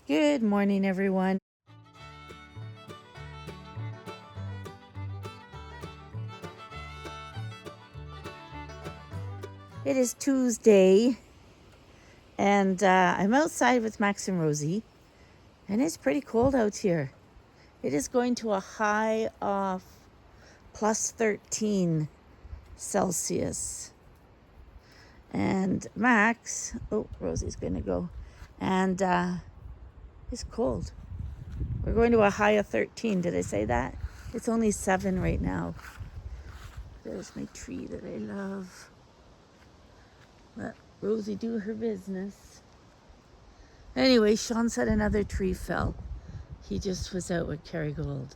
Good morning, everyone. It is Tuesday, and I'm outside with Max and Rosie, and it's pretty cold out here. It is going to a high of plus 13 Celsius. And Max, Rosie's going to go, and it's cold. We're going to a high of 13. Did I say that? It's only 7 right now. There's my tree that I love. Let Rosie do her business. Anyway, Shawn said another tree fell. He just was out with Kerrygold.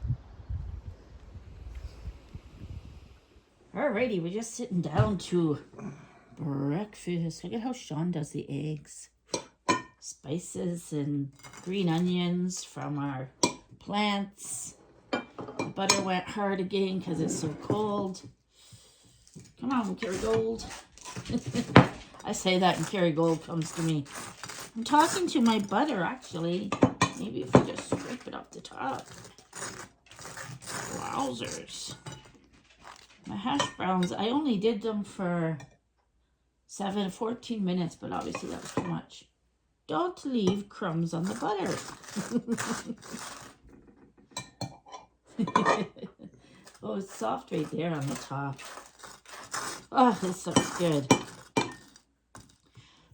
Alrighty, we're just sitting down to breakfast. Look at how Shawn does the eggs. Spices and green onions from our plants. The butter went hard again because it's so cold. Come on, Kerrygold. I say that and Kerrygold comes to me. I'm talking to my butter, actually. Maybe if we just scrape it up the top. Wowzers. My hash browns, I only did them for 14 minutes, but obviously that was too much. Don't leave crumbs on the butter. Oh, it's soft right there on the top. Oh, this looks good.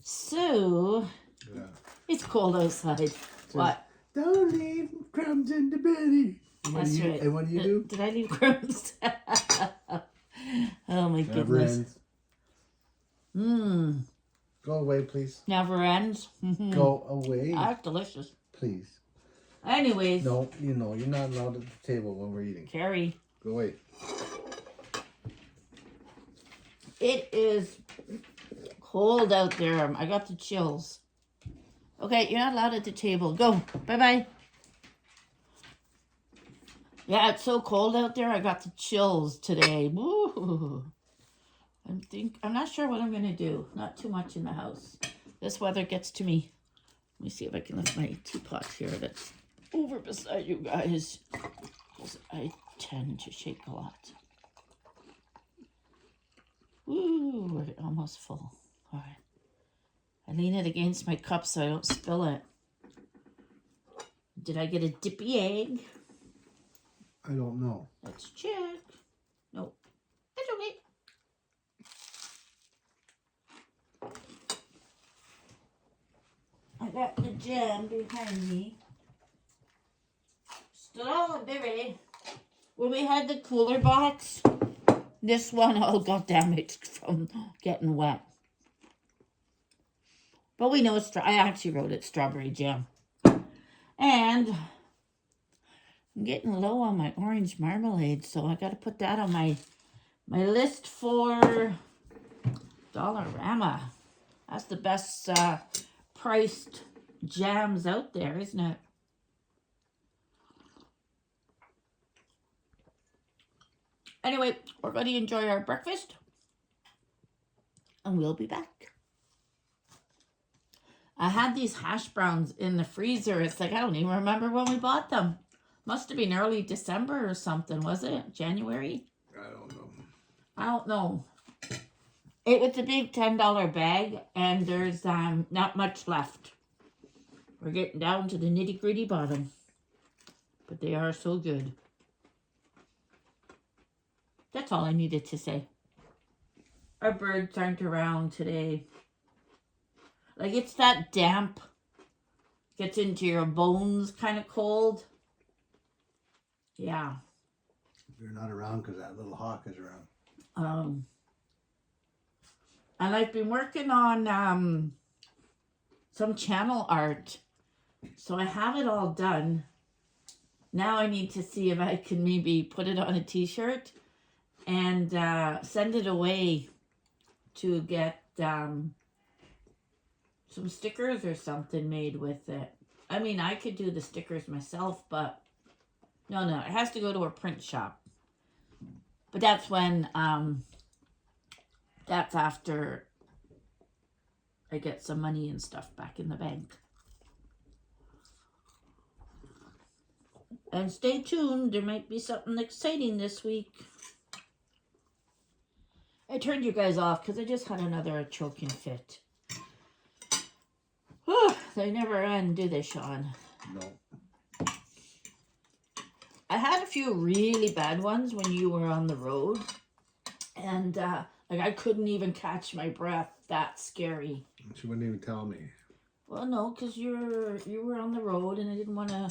So, yeah. It's cold outside. What? Don't leave crumbs in the belly. That's right. And what do you do? Did I leave crumbs? Oh my goodness. Mmm. Go away, please. Never ends. Go away. That's delicious. Please. Anyways. No, you're not allowed at the table when we're eating. Carrie. Go away. It is cold out there. I got the chills. Okay, you're not allowed at the table. Go. Bye-bye. Yeah, it's so cold out there. I got the chills today. Woo. I'm not sure what I'm going to do. Not too much in the house. This weather gets to me. Let me see if I can lift my teapot here that's over beside you guys. Because I tend to shake a lot. Woo, we're almost full. All right. I lean it against my cup so I don't spill it. Did I get a dippy egg? I don't know. Let's check. No, it's okay. I got the jam behind me. Strawberry. When we had the cooler box, this one all got damaged from getting wet. But we know it's I actually wrote it strawberry jam. And I'm getting low on my orange marmalade, so I got to put that on my list for Dollarama. That's the best priced jams out there, isn't it? Anyway, we're going to enjoy our breakfast, and we'll be back. I had these hash browns in the freezer. It's like, I don't even remember when we bought them. Must have been early December or something, was it? January? I don't know. It was a big $10 bag, and there's not much left. We're getting down to the nitty-gritty bottom. But they are so good. That's all I needed to say. Our birds aren't around today. Like, it's that damp, gets into your bones kind of cold. Yeah. They're not around because that little hawk is around. And I've been working on some channel art. So I have it all done. Now I need to see if I can maybe put it on a t-shirt and send it away to get some stickers or something made with it. I mean, I could do the stickers myself, but no, it has to go to a print shop. But that's when, that's after I get some money and stuff back in the bank. And stay tuned. There might be something exciting this week. I turned you guys off because I just had another choking fit. They never end, do they, Shawn? No. I had a few really bad ones when you were on the road. And, like, I couldn't even catch my breath. That's scary. She wouldn't even tell me. Well, no, because you were on the road and I didn't want to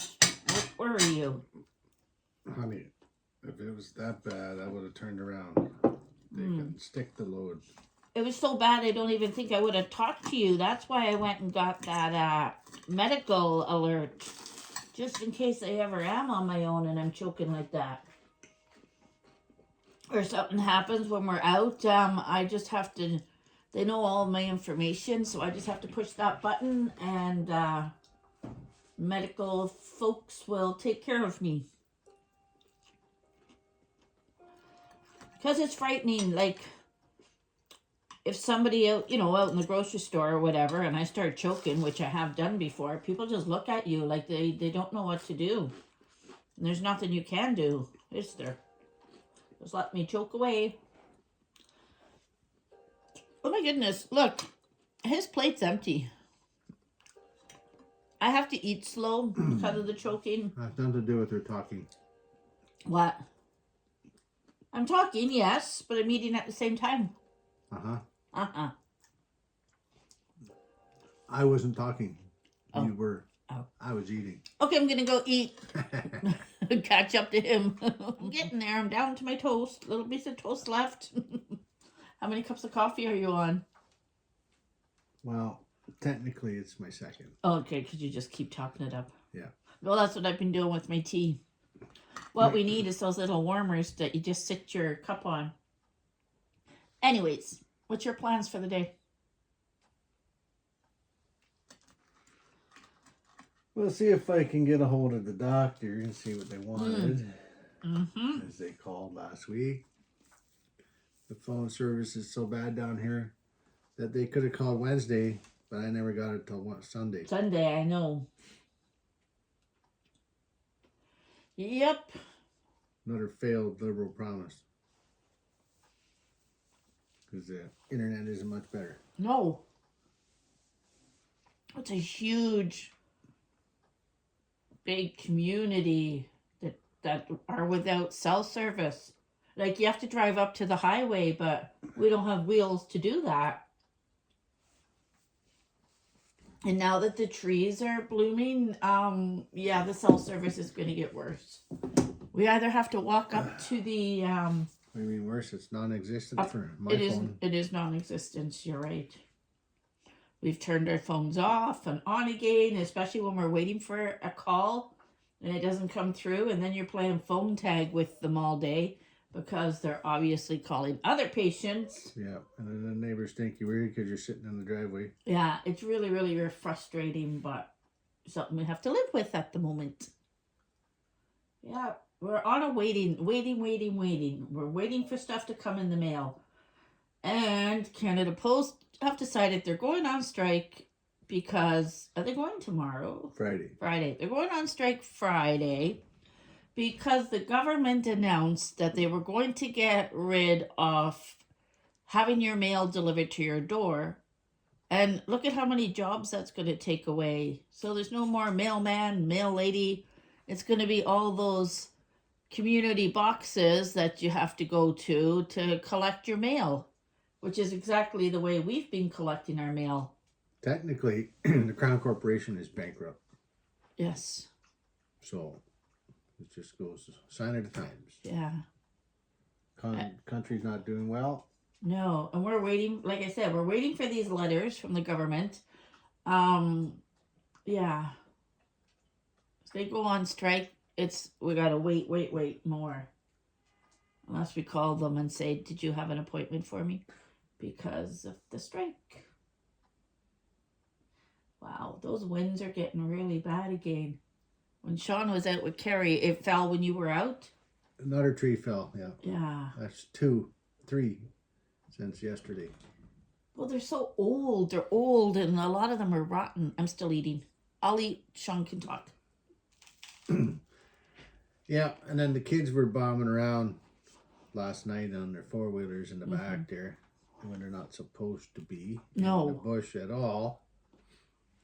worry you. Honey, if it was that bad, I would have turned around. They can stick the load. It was so bad I don't even think I would have talked to you. That's why I went and got that medical alert. Just in case I ever am on my own and I'm choking like that. Or something happens when we're out. I just have to... They know all my information, so I just have to push that button and medical folks will take care of me. Because it's frightening, like, if somebody out, out in the grocery store or whatever, and I start choking, which I have done before, people just look at you like they don't know what to do. And there's nothing you can do, is there? Just let me choke away. Oh my goodness, look, his plate's empty. I have to eat slow because of the choking. Has nothing to do with her talking. What? I'm talking, yes, but I'm eating at the same time. Uh-huh. Uh-huh. I wasn't talking. Oh. You were. Oh. I was eating. Okay, I'm going to go eat. Catch up to him. I'm getting there. I'm down to my toast. Little piece of toast left. How many cups of coffee are you on? Well, technically it's my second. Oh, okay, because you just keep topping it up. Yeah. Well, that's what I've been doing with my tea. What we need is those little warmers that you just sit your cup on. Anyways, what's your plans for the day? We'll see if I can get a hold of the doctor and see what they wanted. Mm-hmm. As they called last week. The phone service is so bad down here that they could have called Wednesday, but I never got it till Sunday. Sunday, I know. Yep. Another failed liberal promise. Because the internet isn't much better. No. It's a huge, big community that are without cell service. Like, you have to drive up to the highway, but we don't have wheels to do that. And now that the trees are blooming, yeah, the cell service is going to get worse. We either have to walk up to the... What do you mean worse? It's non-existent for my phone. It is non-existent, you're right. We've turned our phones off and on again, especially when we're waiting for a call and it doesn't come through, and then you're playing phone tag with them all day because they're obviously calling other patients. Yeah, and then the neighbors think you're weird because you're sitting in the driveway. Yeah, it's really, really frustrating, but something we have to live with at the moment. Yeah, we're on a waiting. We're waiting for stuff to come in the mail. And Canada Post have decided they're going on strike because... Are they going tomorrow? Friday. They're going on strike Friday because the government announced that they were going to get rid of having your mail delivered to your door. And look at how many jobs that's going to take away. So there's no more mailman, mail lady. It's going to be all those community boxes that you have to go to collect your mail, which is exactly the way we've been collecting our mail. Technically, the Crown Corporation is bankrupt. Yes. So it just goes sign of the times. Yeah. Country's not doing well. No, and we're waiting, like I said, we're waiting for these letters from the government. Yeah. If they go on strike, we gotta wait more. Unless we call them and say, did you have an appointment for me? Because of the strike. Wow, those winds are getting really bad again. When Shawn was out with Carrie, it fell when you were out? Another tree fell, yeah. Yeah. That's 3 since yesterday. Well, they're so old. They're old, and a lot of them are rotten. I'm still eating. I'll eat. Shawn can talk. Yeah, and then the kids were bombing around last night on their four-wheelers in the Mm-hmm. back there when they're not supposed to be in the No, bush at all.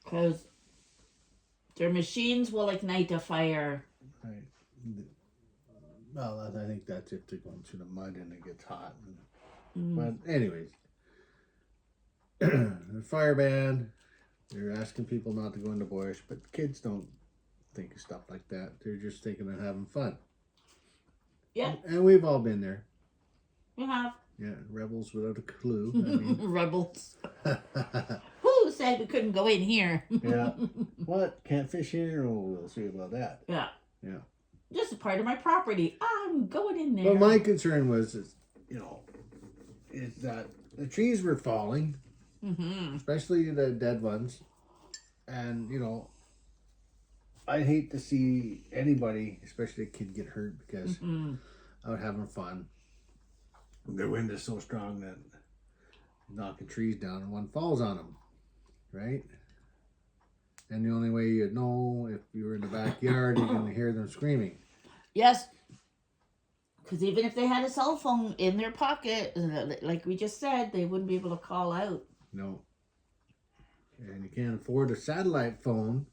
because their machines will ignite a fire. Right. Well, I think that's if they're going through the mud and it gets hot. But anyways, the fire ban, they're asking people not to go in the bush, but kids don't think of stuff like that. They're just thinking of having fun. Yeah, And we've all been there. we have. Yeah, rebels without a clue. I mean. Rebels. Who said we couldn't go in here? Yeah. What? Can't fish here? Oh, we'll see about that. Yeah. Yeah. This is part of my property. I'm going in there. Well, my concern was, is that the trees were falling, especially the dead ones. And, I hate to see anybody, especially a kid, get hurt because out having fun. The wind is so strong that knocking trees down and one falls on them, right? And the only way you'd know if you were in the backyard, you're going to hear them screaming. Yes. Because even if they had a cell phone in their pocket, like we just said, they wouldn't be able to call out. No. And you can't afford a satellite phone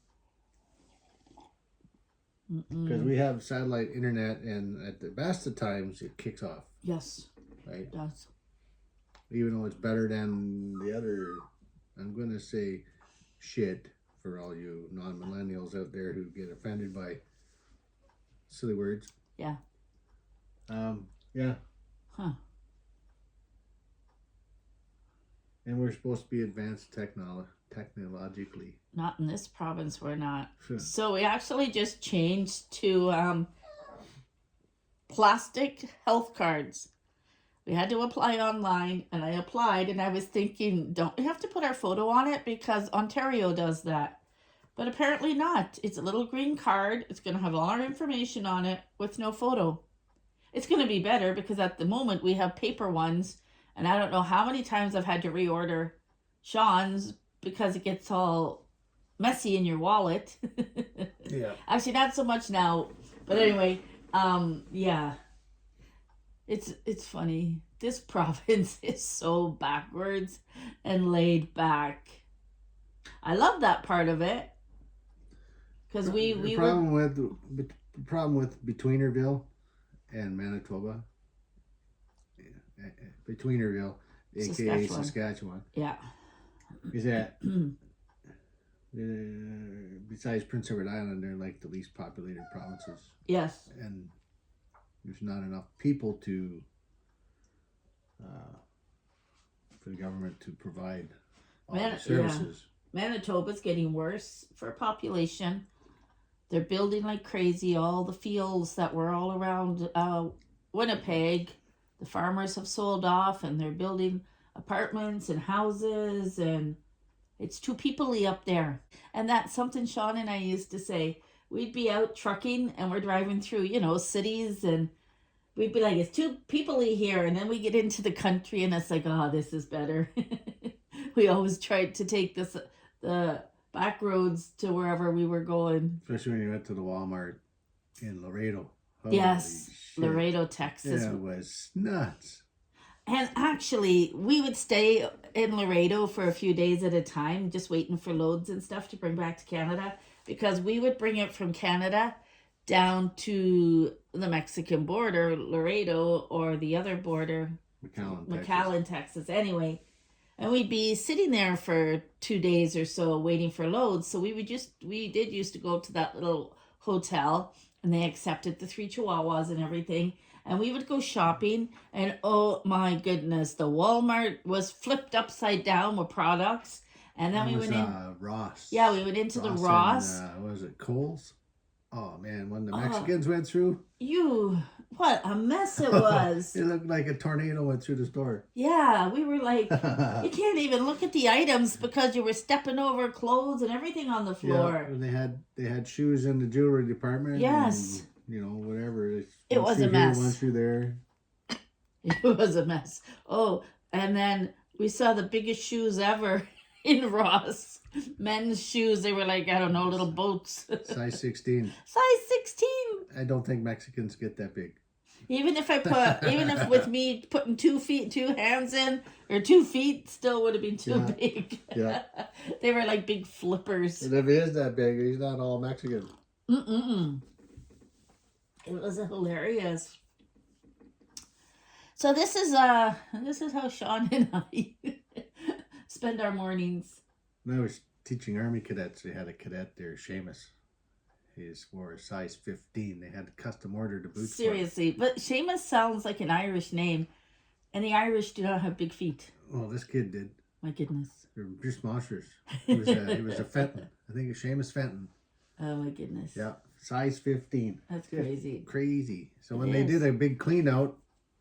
because we have satellite internet, and at the best of times, it kicks off. Yes. Right? It does. Even though it's better than the other, I'm going to say shit for all you non-millennials out there who get offended by silly words. Yeah. Yeah. Huh. And we're supposed to be advanced technologically. Not in this province, we're not. So we actually just changed to plastic health cards. We had to apply online, and I applied, and I was thinking, don't we have to put our photo on it? Because Ontario does that. But apparently not. It's a little green card. It's going to have all our information on it with no photo. It's going to be better because at the moment we have paper ones, and I don't know how many times I've had to reorder Shawn's because it gets all messy in your wallet. Yeah. Actually, not so much now. But anyway, yeah. It's funny. This province is so backwards and laid back. I love that part of it. Because the problem with Betweenerville and Manitoba, Betweenerville, aka Saskatchewan, yeah, is that besides Prince Edward Island, they're like the least populated provinces. Yes. And there's not enough people for the government to provide all the services. Yeah. Manitoba's getting worse for population. They're building like crazy. All the fields that were all around Winnipeg, the farmers have sold off, and they're building apartments and houses, and it's too people-y up there. And that's something Shawn and I used to say. We'd be out trucking, and we're driving through, cities, and we'd be like, it's too people-y here. And then we get into the country, and it's like, oh, this is better. We always tried to take the back roads to wherever we were going. Especially when you went to the Walmart in Laredo. Holy yes, shit. Laredo, Texas. It was nuts. And actually, we would stay in Laredo for a few days at a time, just waiting for loads and stuff to bring back to Canada, because we would bring it from Canada down to the Mexican border, Laredo, or the other border, McAllen, Texas. Anyway, and we'd be sitting there for 2 days or so waiting for loads. So we did used to go to that little hotel, and they accepted the 3 Chihuahuas and everything. And we would go shopping, and oh my goodness, the Walmart was flipped upside down with products. And then we went in Ross. Yeah, we went into the Ross. And, what was it, Kohl's? Oh man, when the Mexicans went through. What a mess it was. It looked like a tornado went through the store. Yeah, we were like, you can't even look at the items because you were stepping over clothes and everything on the floor. Yeah, and they had shoes in the jewelry department. Yes. And, whatever. It was a mess. One through there. It was a mess. Oh, and then we saw the biggest shoes ever in Ross. Men's shoes, they were like, I don't know, little boats. Size 16. Size 16. I don't think Mexicans get that big. Even if with me putting 2 feet, 2 hands in, or 2 feet, still would have been too big. Yeah. They were like big flippers. And if he is that big, he's not all Mexican. Mm-mm. It was hilarious. So this is how Shawn and I spend our mornings. When I was teaching Army cadets, they had a cadet there, Seamus. He wore a size 15. They had to custom order the boots. Seriously, but Seamus sounds like an Irish name, and the Irish do not have big feet. Oh, this kid did. My goodness. They're just monsters. He was a Fenton. I think it's Seamus Fenton. Oh my goodness. Yeah, size 15. That's crazy. Crazy. So when they did a big clean out,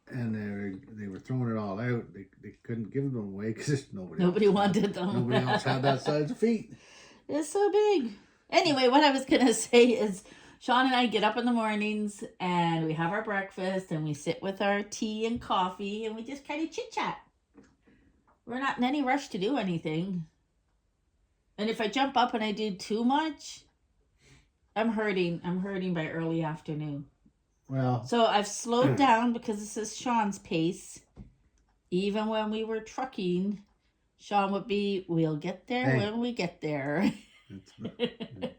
and they were throwing it all out, they couldn't give them away because nobody wanted them. Nobody else had that size of feet. It's so big. Anyway, what I was going to say is Shawn and I get up in the mornings and we have our breakfast and we sit with our tea and coffee and we just kind of chit chat. We're not in any rush to do anything. And if I jump up and I do too much, I'm hurting. I'm hurting by early afternoon. Well, so I've slowed down because this is Shawn's pace. Even when we were trucking, Shawn would be, we'll get there when we get there. It's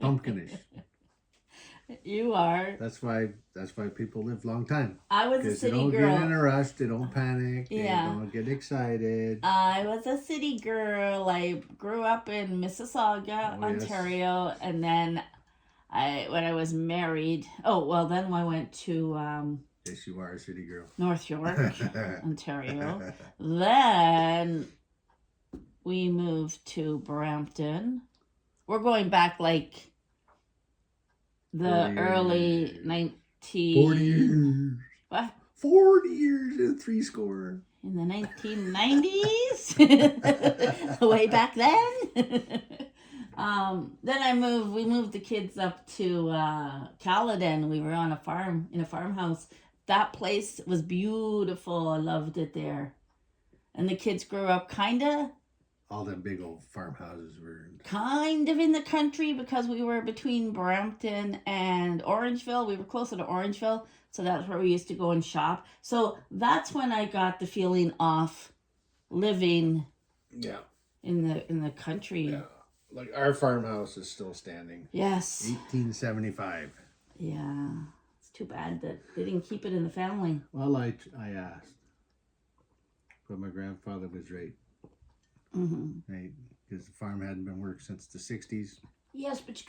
pumpkinish. You are. That's why people live a long time. I was a city girl. They don't get in a rush. They don't panic. They don't get excited. I was a city girl. I grew up in Mississauga, Ontario, and then when I was married. Then I went to. Yes, you are a city girl. North York, Ontario. Then we moved to Brampton. We're going back like the early 40 years. What? 40 years and 3 score. In the 1990s? Way back then? Then we moved the kids up to Caledon. We were on a farm, in a farmhouse. That place was beautiful. I loved it there. And the kids grew up all them big old farmhouses were kind of in the country because we were between Brampton and Orangeville. We were closer to Orangeville, so that's where we used to go and shop. So that's when I got the feeling of living in the country. Yeah. Like our farmhouse is still standing. Yes. 1875. Yeah. It's too bad that they didn't keep it in the family. Well, I asked. But my grandfather was right. Mm-hmm. Right, because the farm hadn't been worked since the 60s. Yes, but you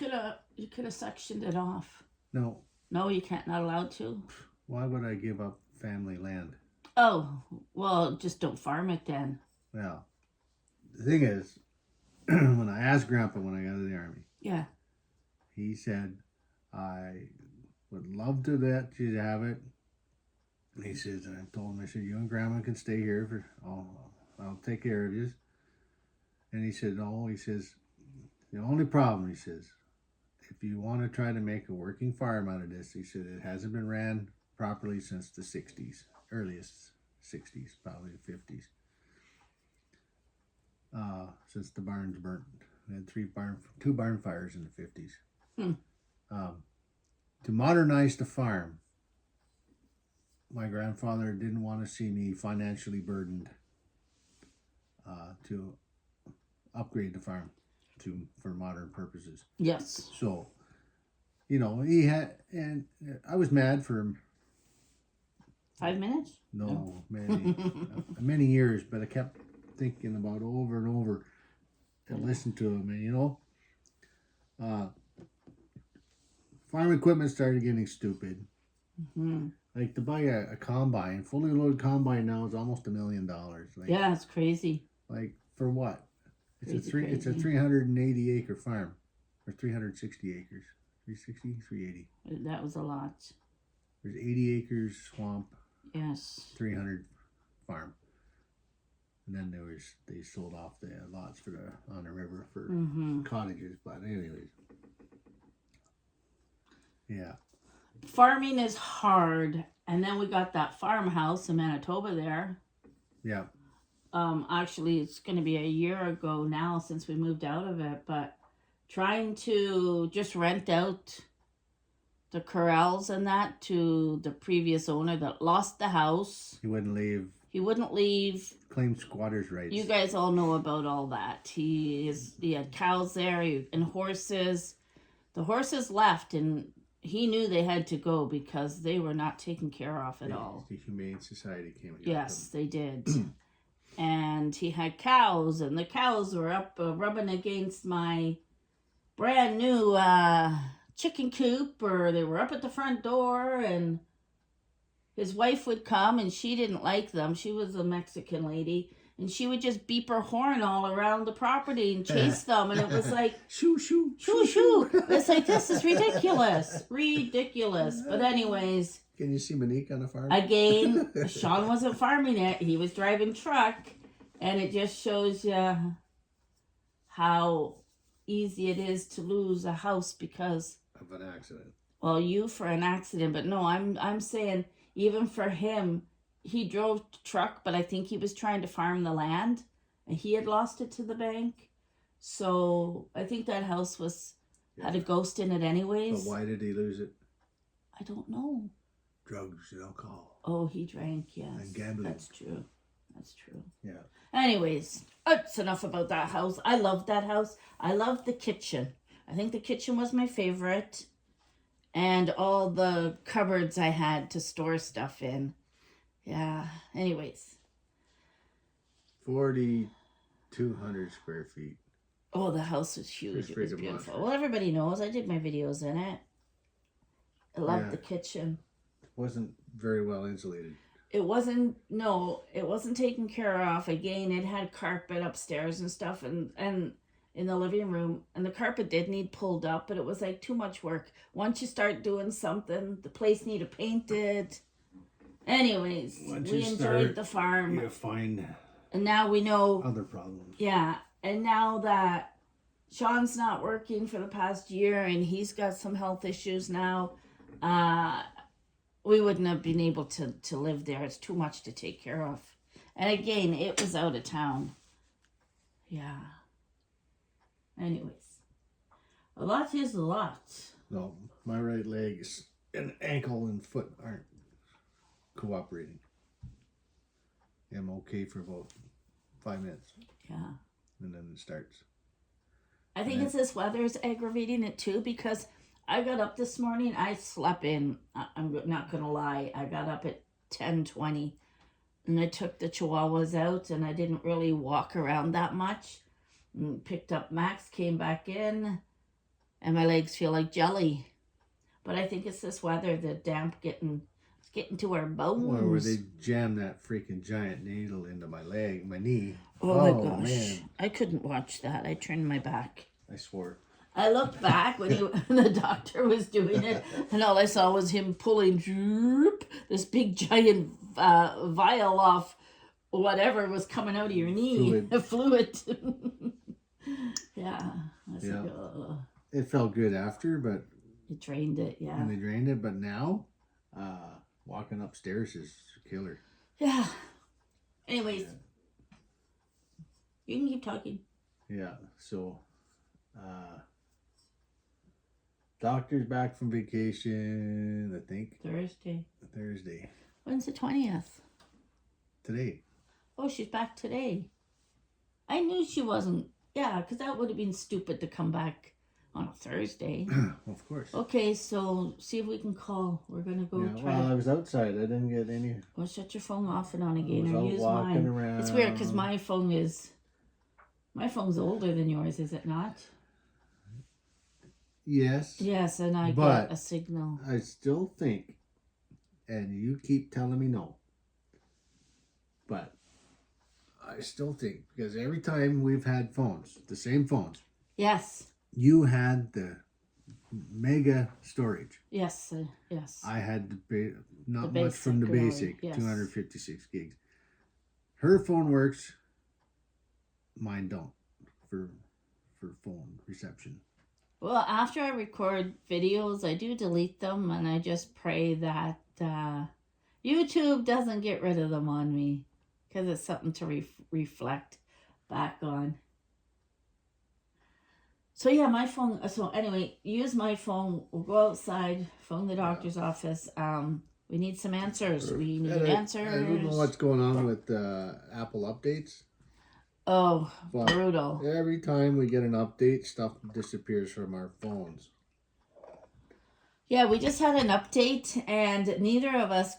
could have sectioned it off. No, you can't. Not allowed to. Why would I give up family land? Oh, well, just don't farm it then. Well, the thing is, when I asked Grandpa when I got out of the Army, he said, "I would love to let you have it." And he says, and I told him, I said, "You and Grandma can stay here I'll take care of you." And he said, "No," he says, "the only problem," he says, "if you want to try to make a working farm out of this," he said, "it hasn't been ran properly since the 60s, earliest 60s, probably the 50s. Since the barns burnt. We had 2 barn fires in the 50s. To modernize the farm, my grandfather didn't want to see me financially burdened to upgrade the farm for modern purposes." Yes. So, he had, and I was mad for him. 5 minutes? No, many years, but I kept thinking about over and over and listened to him, and farm equipment started getting stupid. Mm-hmm. Like to buy a combine, fully loaded combine now is almost $1 million. Like, yeah, it's crazy. Like for what? It's crazy. It's a 380 acre farm, or 360 acres. 360, 380. That was a lot. There's 80 acres swamp. Yes. 300 farm. And then they sold off the lots on the river for cottages. But anyways, yeah. Farming is hard, and then we got that farmhouse in Manitoba there. Yeah. Actually, it's going to be a year ago now since we moved out of it, but trying to just rent out the corrals and that to the previous owner that lost the house. He wouldn't leave. He wouldn't leave. Claimed squatters' rights. You guys all know about all that. He had cows there and horses. The horses left, and he knew they had to go because they were not taken care of at all. The Humane Society came and got Yes, them. they did. And he had cows, and the cows were up rubbing against my brand new chicken coop, or they were up at the front door, and his wife would come, and she didn't like them. She was a Mexican lady, and she would just beep her horn all around the property and chase them, and it was like, shoo, shoo, shoo, shoo. It's like, this is ridiculous. Ridiculous. But anyways, can you see Monique on the farm? again, Shawn wasn't farming it. He was driving truck, and it just shows you how easy it is to lose a house because of an accident. Well, you for an accident, but no, I'm saying even for him, he drove the truck, but I think he was trying to farm the land, and he had lost it to the bank. So I think that house had a ghost in it anyways. But why did he lose it? I don't know. Drugs and alcohol. Oh, he drank, yes. And gambling. That's true. That's true. Yeah. Anyways, that's enough about that house. I loved that house. I loved the kitchen. I think the kitchen was my favorite. And all the cupboards I had to store stuff in. Yeah. Anyways. 4,200 square feet. Oh, the house was huge. It was beautiful. Monster. Well, everybody knows. I did my videos in it. I loved the kitchen. It wasn't very well insulated. It wasn't taken care of. Again, it had carpet upstairs and stuff and in the living room, and the carpet did need pulled up, but it was like too much work. Once you start doing something, the place needed painted. Anyways, we enjoyed the farm. You find and now we know other problems. Yeah, and now that Shawn's not working for the past year and he's got some health issues now, we wouldn't have been able to live there. It's too much to take care of. And again, it was out of town. Yeah. Anyways, a lot is a lot. No, my right leg and ankle and foot aren't cooperating. I'm okay for about 5 minutes. Yeah. And then it starts. I think it's this weather is aggravating it too, because I got up this morning. I slept in. I'm not going to lie. I got up at 10:20 and I took the chihuahuas out and I didn't really walk around that much. And picked up Max, came back in, and my legs feel like jelly. But I think it's this weather, the damp getting to our bones. Or where they jammed that freaking giant needle into my leg, my knee. Oh my gosh. Man. I couldn't watch that. I turned my back. I swore. I looked back when the doctor was doing it, and all I saw was him pulling this big giant vial off whatever was coming out of your knee. Fluid. Yeah. Yeah. It felt good after, but it drained it, yeah. When they drained it, but now walking upstairs is a killer. Yeah. Anyways. You can keep talking. Yeah, so doctor's back from vacation, I think. Thursday. When's the 20th? Today. Oh, she's back today. I knew she wasn't. Yeah, because that would have been stupid to come back on a Thursday. Of course. Okay, so see if we can call. We're going to go try. Well, I was outside. I didn't get any. Well, shut your phone off and on again, or use walking mine. Around. It's weird because my phone's older than yours, is it not? Yes. Yes, and I get a signal. I still think, and you keep telling me no, but I still think, because every time we've had phones, the same phones. Yes. You had the mega storage. Yes, yes. I had not much from the basic, yes. 256 gigs. Her phone works. Mine don't for phone reception. Well, after I record videos, I do delete them, and I just pray that YouTube doesn't get rid of them on me. because it's something to reflect back on. So yeah, my phone. So anyway, use my phone. We'll go outside, phone the doctor's office. We need some answers. We need answers. I don't know what's going on with Apple updates. Oh, but brutal. Every time we get an update, stuff disappears from our phones. Yeah, we just had an update, and neither of us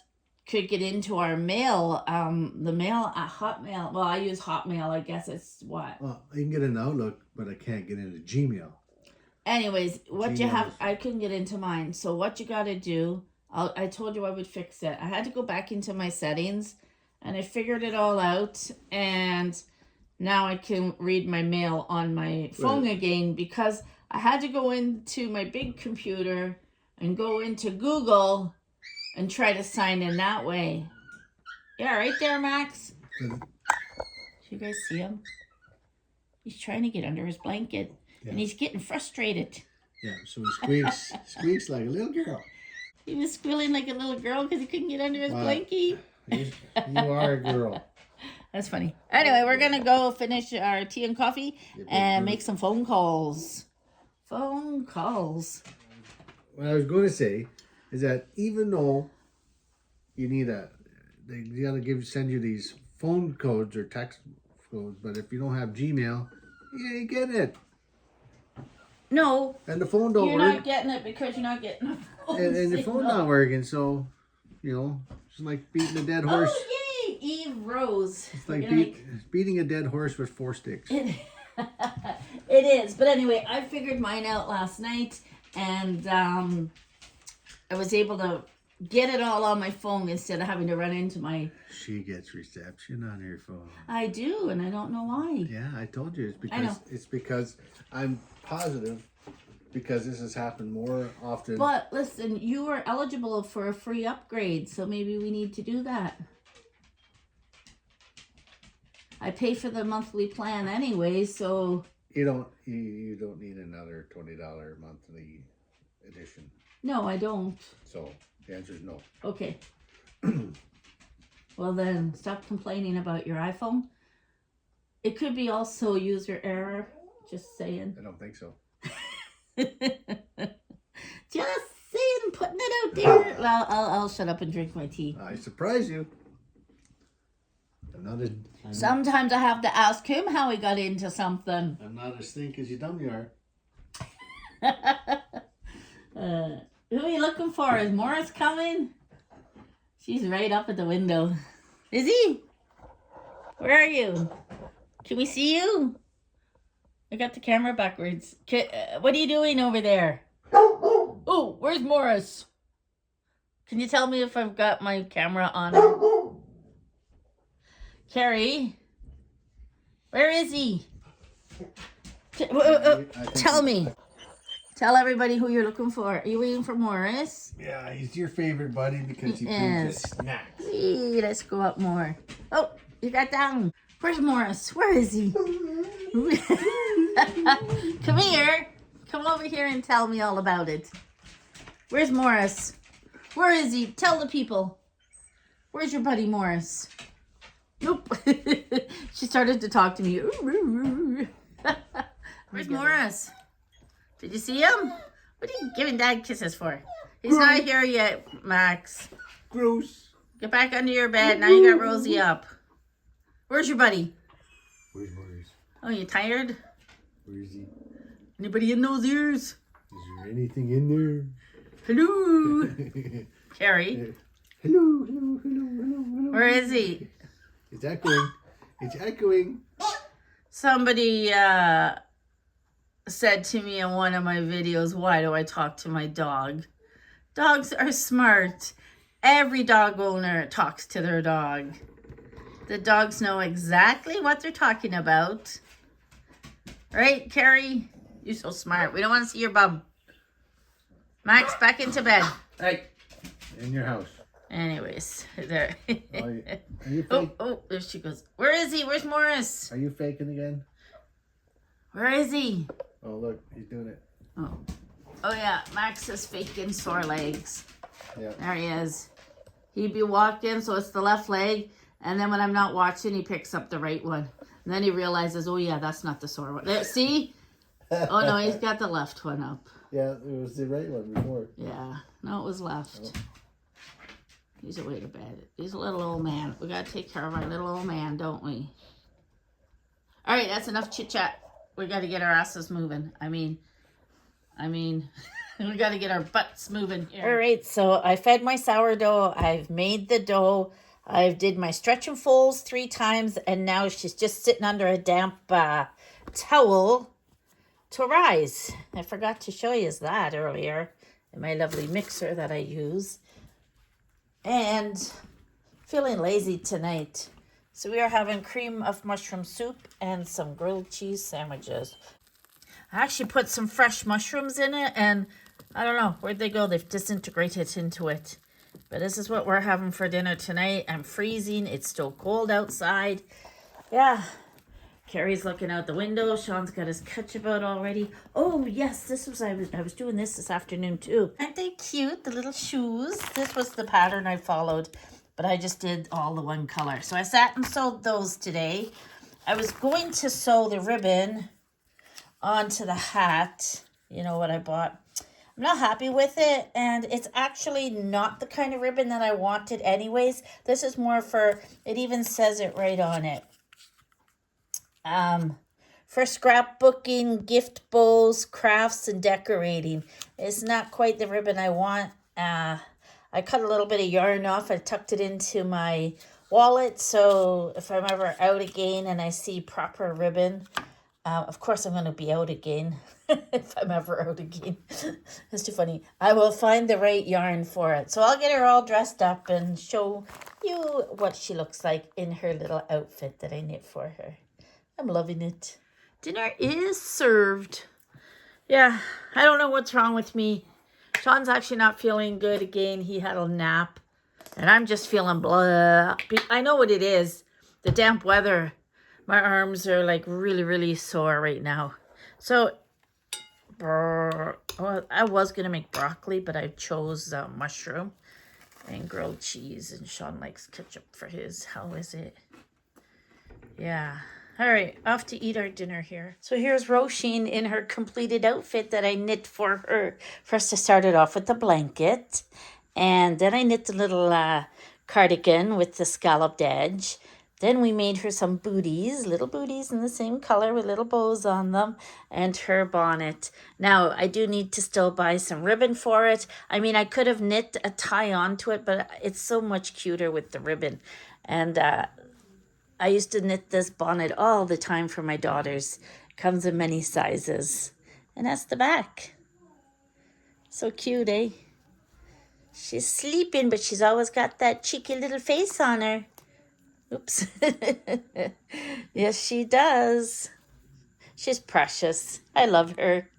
could get into our mail. The mail at Hotmail. Well, I use Hotmail. I guess it's what? Well, I can get an Outlook, but I can't get into Gmail. Anyways, what you have, I couldn't get into mine. So what you got to do, I told you I would fix it. I had to go back into my settings, and I figured it all out, and now I can read my mail on my phone again, because I had to go into my big computer and go into Google and try to sign in that way. Yeah, right there, Max. Do you guys see him? He's trying to get under his blanket, and he's getting frustrated. Yeah, so he squeaks like a little girl. He was squealing like a little girl because he couldn't get under his blankie. You are a girl. That's funny. Anyway, we're going to go finish our tea and coffee and make some phone calls. Phone calls. What I was going to say is that even though you need they gotta send you these phone codes or text codes, but if you don't have Gmail, you ain't getting it. No. And the phone don't work. You're not getting it because you're not getting the phone. And the phone's not working, so, it's like beating a dead horse. Oh, yay! Eve Rose. It's like beating a dead horse with 4 sticks. It is. But anyway, I figured mine out last night, and I was able to get it all on my phone instead of having to run into my... She gets reception on her phone. I do, and I don't know why. Yeah, I told you. It's because I'm positive, because this has happened more often. But listen, you are eligible for a free upgrade, so maybe we need to do that. I pay for the monthly plan anyway, so... You don't need another $20 monthly edition. No, I don't. So the answer is no. Okay. Well then, stop complaining about your iPhone. It could be also user error. Just saying. I don't think so. Just saying, putting it out there. Well, I'll shut up and drink my tea. I surprise you. Sometimes I have to ask him how he got into something. I'm not as stink as you dumb you are. Who are you looking for? Is Morris coming? She's right up at the window. Is he? Where are you? Can we see you? I got the camera backwards. What are you doing over there? Oh, where's Morris? Can you tell me if I've got my camera on? Carrie? Where is he? Tell me. Tell everybody who you're looking for. Are you waiting for Morris? Yeah, he's your favorite buddy because he brings you snacks. Hey, let's go up more. Oh, you got down. Where's Morris? Where is he? Come here. Come over here and tell me all about it. Where's Morris? Where is he? Tell the people. Where's your buddy Morris? Nope. She started to talk to me. Where's Morris? Did you see him? What are you giving Dad kisses for? He's not here yet, Max. Gross. Get back under your bed. Now you got Rosie up. Where's your buddy? Where's Morris? Oh, you tired? Where is he? Anybody in those ears? Is there anything in there? Hello. Carrie. Hello. Where is he? It's echoing. It's echoing. Somebody said to me in one of my videos, why do I talk to my dog? Dogs are smart. Every dog owner talks to their dog. The dogs know exactly what they're talking about. Right, Carrie? You're so smart. We don't want to see your bum. Max, back into bed. Hey. In your house. Anyways, there. Are you fake? Oh, there she goes. Where is he? Where's Morris? Are you faking again? Where is he? Oh, look, he's doing it. Oh yeah, Max is faking sore legs. Yeah. There he is. He'd be walking, so it's the left leg, And then when I'm not watching, he picks up the right one. And then he realizes, oh yeah, that's not the sore one. There, see? Oh no, he's got the left one up. Yeah, it was the right one before. Yeah, no, it was left. He's away to bed. He's a little old man. We gotta take care of our little old man, don't we? All right, that's enough chit chat. We gotta get our asses moving. I mean, we gotta get our butts moving here. All right, so I fed my sourdough. I've made the dough. I've did my stretch and folds 3 times, and now she's just sitting under a damp towel to rise. I forgot to show you that earlier in my lovely mixer that I use. And feeling lazy tonight. So we are having cream of mushroom soup and some grilled cheese sandwiches. I actually put some fresh mushrooms in it, and I don't know, where'd they go? They've disintegrated into it. But this is what we're having for dinner tonight. I'm freezing. It's still cold outside. Yeah. Carrie's looking out the window. Shawn's got his ketchup out already. Oh, yes, I was doing this afternoon too. Aren't they cute, the little shoes? This was the pattern I followed, but I just did all the one color. So I sat and sewed those today. I was going to sew the ribbon onto the hat. You know what I bought? I'm not happy with it, and it's actually not the kind of ribbon that I wanted anyways. This is more for, it even says it right on it. For scrapbooking, gift bows, crafts, and decorating. It's not quite the ribbon I want. I cut a little bit of yarn off. I tucked it into my wallet, so if I'm ever out again and I see proper ribbon, of course I'm going to be out again if I'm ever out again. It's too funny. I will find the right yarn for it. So I'll get her all dressed up and show you what she looks like in her little outfit that I knit for her. I'm loving it. Dinner is served. Yeah, I don't know what's wrong with me. Shawn's actually not feeling good again. He had a nap. And I'm just feeling blah. I know what it is. The damp weather. My arms are like really, really sore right now. So, well, I was going to make broccoli, but I chose mushroom and grilled cheese. And Shawn likes ketchup for his. How is it? Yeah. All right, off to eat our dinner here. So here's Róisin in her completed outfit that I knit for her. First, I started off with the blanket, and then I knit the little cardigan with the scalloped edge. Then we made her some booties, little booties in the same color with little bows on them, and her bonnet. Now, I do need to still buy some ribbon for it. I mean, I could have knit a tie onto it, but it's so much cuter with the ribbon. And I used to knit this bonnet all the time for my daughters. It comes in many sizes. And that's the back. So cute, eh? She's sleeping, but she's always got that cheeky little face on her. Oops. Yes, she does. She's precious. I love her.